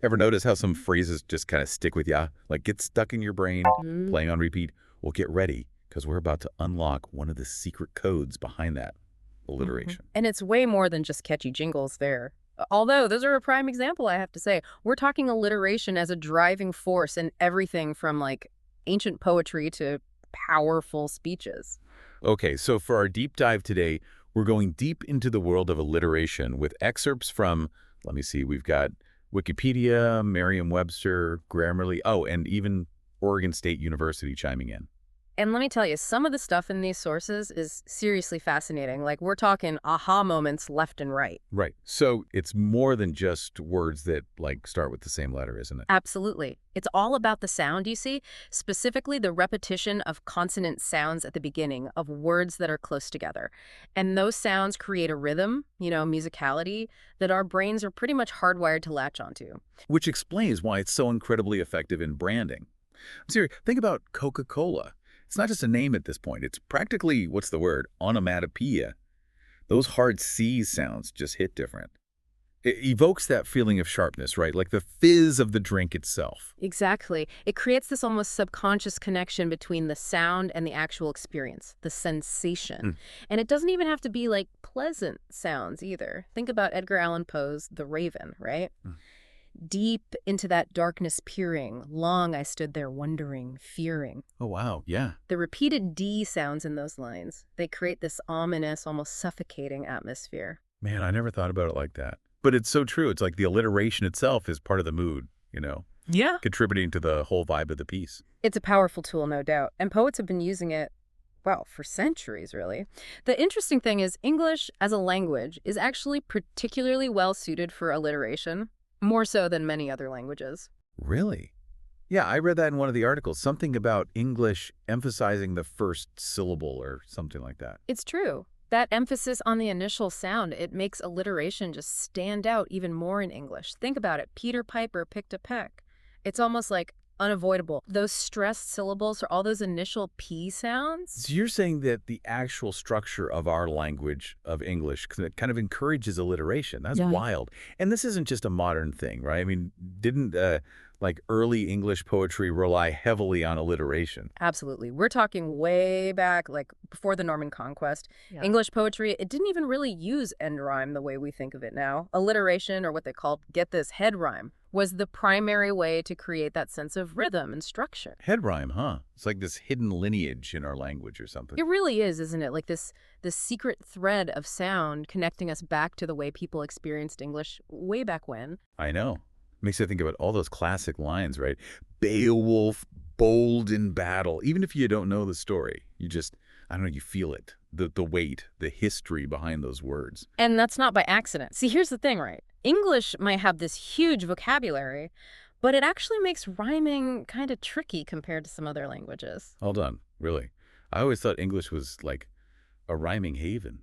Ever notice how some phrases just kind of stick with you? Like get stuck in your brain, Mm, playing on repeat? Well, get ready, because we're about to unlock one of the secret codes behind that alliteration. And it's way more than just catchy jingles there. Although those are a prime example, I have to say. We're talking alliteration as a driving force in everything from like ancient poetry to powerful speeches. Okay, so for our deep dive today, we're going deep into the world of alliteration with excerpts from, let me see, we've got Wikipedia, Merriam-Webster, Grammarly, oh, and even Oregon State University chiming in. And let me tell you, some of the stuff in these sources is seriously fascinating. Like, we're talking aha moments left and right. Right. So it's more than just words that like start with the same letter, isn't it? Absolutely. It's all about the sound, you see, specifically the repetition of consonant sounds at the beginning of words that are close together. And those sounds create a rhythm, musicality, that our brains are pretty much hardwired to latch onto. Which explains why it's so incredibly effective in branding. I'm serious. Think about Coca-Cola. It's not just a name at this point. It's practically, what's the word, onomatopoeia. Those hard C sounds just hit different. It evokes that feeling of sharpness, right? Like the fizz of the drink itself. Exactly. It creates this almost subconscious connection between the sound and the actual experience, the sensation. Hmm. And it doesn't even have to be like pleasant sounds either. Think about Edgar Allan Poe's The Raven, right? Hmm. Deep into that darkness peering, long I stood there wondering, fearing. Oh, wow. Yeah. The repeated D sounds in those lines, they create this ominous, almost suffocating atmosphere. Man, I never thought about it like that. But it's so true. It's like the alliteration itself is part of the mood, Yeah. contributing to the whole vibe of the piece. It's a powerful tool, no doubt, and poets have been using it, well, for centuries, really. The interesting thing is English as a language is actually particularly well suited for alliteration, more so than many other languages. Really? Yeah, I read that in one of the articles. Something about English emphasizing the first syllable or something like that. It's true. That emphasis on the initial sound, it makes alliteration just stand out even more in English. Think about it. Peter Piper picked a peck. It's almost like unavoidable. Those stressed syllables or all those initial P sounds. So you're saying that the actual structure of our language, of English, kind of encourages alliteration. That's Yeah. wild. And this isn't just a modern thing, right? I mean, didn't like early English poetry rely heavily on alliteration? Absolutely. We're talking way back, like before the Norman Conquest. Yeah. English poetry, it didn't even really use end rhyme the way we think of it now. Alliteration, or what they called, get this, head rhyme, was the primary way to create that sense of rhythm and structure. Head rhyme, huh? It's like this hidden lineage in our language or something. It really is, isn't it? Like this secret thread of sound connecting us back to the way people experienced English way back when. I know. Makes you think about all those classic lines, right? Beowulf, bold in battle. Even if you don't know the story, you just, I don't know, you feel it. The weight, the history behind those words. And that's not by accident. See, here's the thing, right? English might have this huge vocabulary, but it actually makes rhyming kind of tricky compared to some other languages. Hold on, really. I always thought English was like a rhyming haven.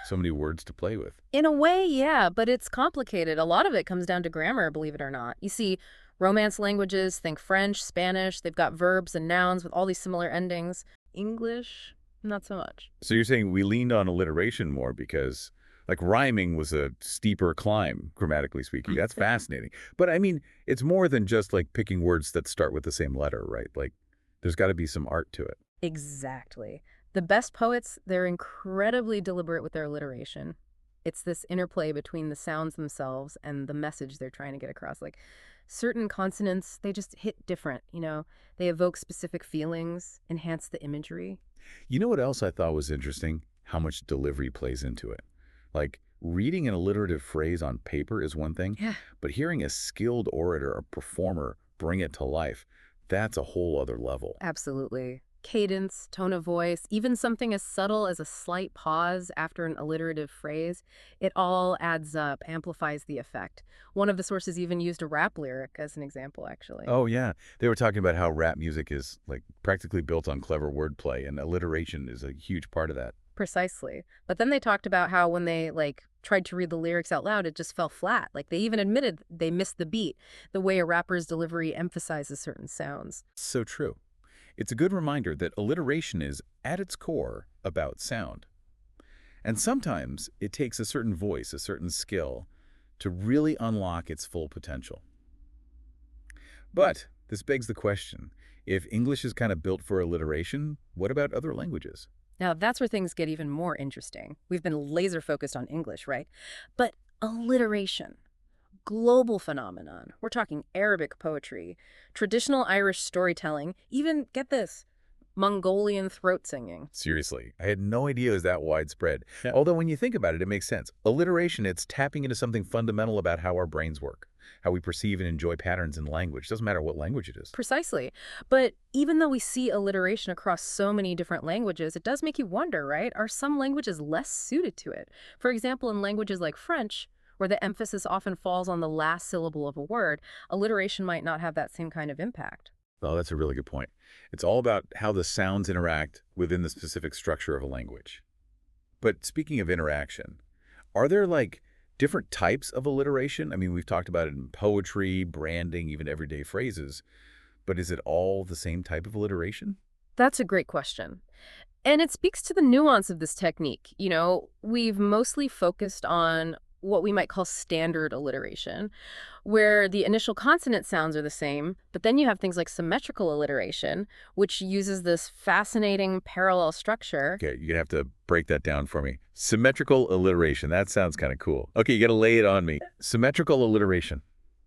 So many words to play with. In a way, yeah, but it's complicated. A lot of it comes down to grammar, believe it or not. You see, Romance languages, think French, Spanish, they've got verbs and nouns with all these similar endings. English, not so much. So you're saying we leaned on alliteration more because like rhyming was a steeper climb, grammatically speaking. That's fascinating. But I mean, it's more than just like picking words that start with the same letter, right? Like there's got to be some art to it. Exactly. The best poets, they're incredibly deliberate with their alliteration. It's this interplay between the sounds themselves and the message they're trying to get across. Like certain consonants, they just hit different. They evoke specific feelings, enhance the imagery. You know what else I thought was interesting? How much delivery plays into it. Like reading an alliterative phrase on paper is one thing, Yeah. but hearing a skilled orator or performer bring it to life, that's a whole other level. Absolutely. Cadence, tone of voice, even something as subtle as a slight pause after an alliterative phrase, it all adds up, amplifies the effect. One of the sources even used a rap lyric as an example, actually. Oh, yeah. They were talking about how rap music is like practically built on clever wordplay, and alliteration is a huge part of that. Precisely. But then they talked about how when they tried to read the lyrics out loud, it just fell flat. Like they even admitted they missed the beat, the way a rapper's delivery emphasizes certain sounds. So true. It's a good reminder that alliteration is, at its core, about sound. And sometimes it takes a certain voice, a certain skill, to really unlock its full potential. But this begs the question, if English is kind of built for alliteration, what about other languages? Now, that's where things get even more interesting. We've been laser focused on English, right? But alliteration, global phenomenon. We're talking Arabic poetry, traditional Irish storytelling, even, get this, Mongolian throat singing. Seriously, I had no idea it was that widespread. Yeah. Although when you think about it, it makes sense. Alliteration, it's tapping into something fundamental about how our brains work, how we perceive and enjoy patterns in language. Doesn't matter what language it is. Precisely. But even though we see alliteration across so many different languages, it does make you wonder, right? Are some languages less suited to it? For example, in languages like French, where the emphasis often falls on the last syllable of a word, alliteration might not have that same kind of impact. Oh, that's a really good point. It's all about how the sounds interact within the specific structure of a language. But speaking of interaction, are there like different types of alliteration? I mean, we've talked about it in poetry, branding, even everyday phrases, but is it all the same type of alliteration? That's a great question. And it speaks to the nuance of this technique. We've mostly focused on what we might call standard alliteration, where the initial consonant sounds are the same, but then you have things like symmetrical alliteration, which uses this fascinating parallel structure. Okay, you're gonna have to break that down for me. Symmetrical alliteration, that sounds kind of cool. Okay, you gotta lay it on me. Symmetrical alliteration.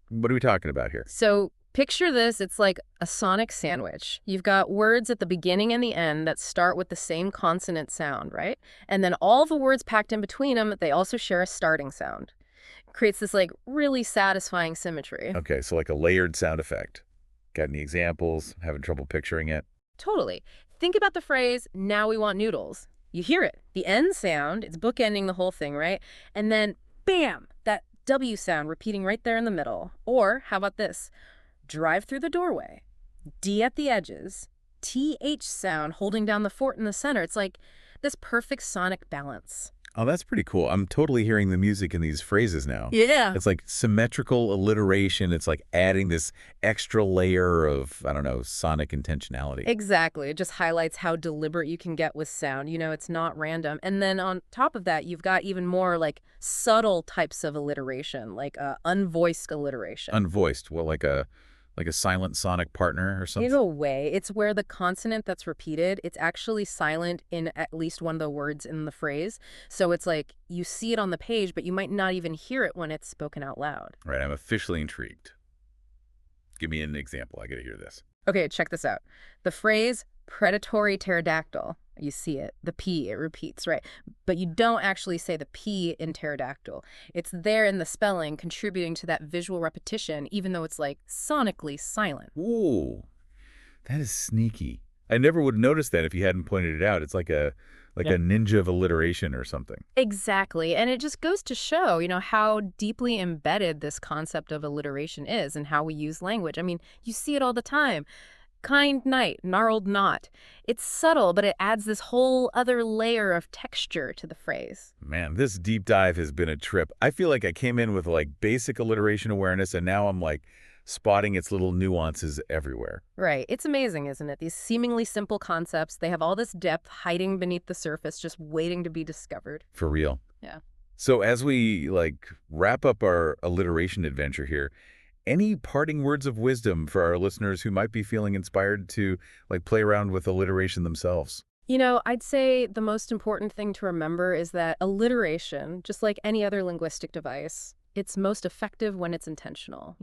What are we talking about here? So picture this, it's like a sonic sandwich. You've got words at the beginning and the end that start with the same consonant sound, right? And then all the words packed in between them, they also share a starting sound. Creates this like really satisfying symmetry. Okay, so like a layered sound effect. Got any examples? Having trouble picturing it? Totally. Think about the phrase, now we want noodles. You hear it. The end sound, it's bookending the whole thing, right? And then, bam, that W sound repeating right there in the middle. Or how about this? Drive through the doorway. D at the edges. TH sound holding down the fort in the center. It's like this perfect sonic balance. Oh, that's pretty cool. I'm totally hearing the music in these phrases now. Yeah. It's like symmetrical alliteration. It's like adding this extra layer of, I don't know, sonic intentionality. Exactly. It just highlights how deliberate you can get with sound. It's not random. And then on top of that, you've got even more like subtle types of alliteration, like unvoiced alliteration. Unvoiced. Well, like a silent sonic partner or something? In a way, it's where the consonant that's repeated, it's actually silent in at least one of the words in the phrase. So it's like you see it on the page, but you might not even hear it when it's spoken out loud. Right, I'm officially intrigued. Give me an example. I gotta hear this. Okay, check this out. The phrase predatory pterodactyl, you see it, the P, it repeats, right? But you don't actually say the P in pterodactyl. It's there in the spelling, contributing to that visual repetition, even though it's like sonically silent. Ooh, that is sneaky. I never would have noticed that if you hadn't pointed it out. It's like a ninja of alliteration or something. Exactly. And it just goes to show, how deeply embedded this concept of alliteration is and how we use language. I mean, you see it all the time. Kind night, gnarled knot. It's subtle, but it adds this whole other layer of texture to the phrase. Man, this deep dive has been a trip. I feel like I came in with like basic alliteration awareness, and now I'm like spotting its little nuances everywhere. Right. It's amazing, isn't it? These seemingly simple concepts, they have all this depth hiding beneath the surface, just waiting to be discovered. For real. Yeah. So as we like wrap up our alliteration adventure here, any parting words of wisdom for our listeners who might be feeling inspired to like play around with alliteration themselves? I'd say the most important thing to remember is that alliteration, just like any other linguistic device, it's most effective when it's intentional.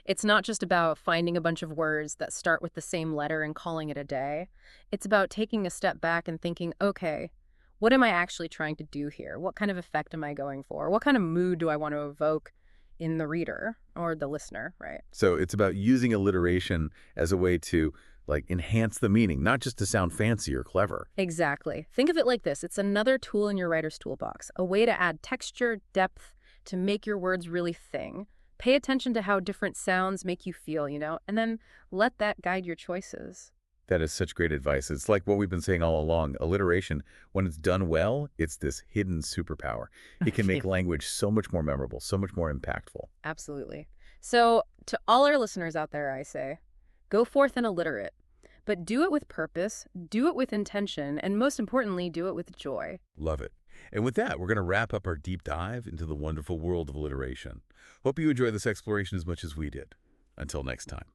It's not just about finding a bunch of words that start with the same letter and calling it a day. It's about taking a step back and thinking, okay, what am I actually trying to do here? What kind of effect am I going for? What kind of mood do I want to evoke in the reader or the listener, right? So it's about using alliteration as a way to like enhance the meaning, not just to sound fancy or clever. Exactly. Think of it like this. It's another tool in your writer's toolbox, a way to add texture, depth, to make your words really thing. Pay attention to how different sounds make you feel, and then let that guide your choices. That is such great advice. It's like what we've been saying all along. Alliteration, when it's done well, it's this hidden superpower. It can make language so much more memorable, so much more impactful. Absolutely. So to all our listeners out there, I say, go forth and alliterate, but do it with purpose, do it with intention, and most importantly, do it with joy. Love it. And with that, we're going to wrap up our deep dive into the wonderful world of alliteration. Hope you enjoy this exploration as much as we did. Until next time.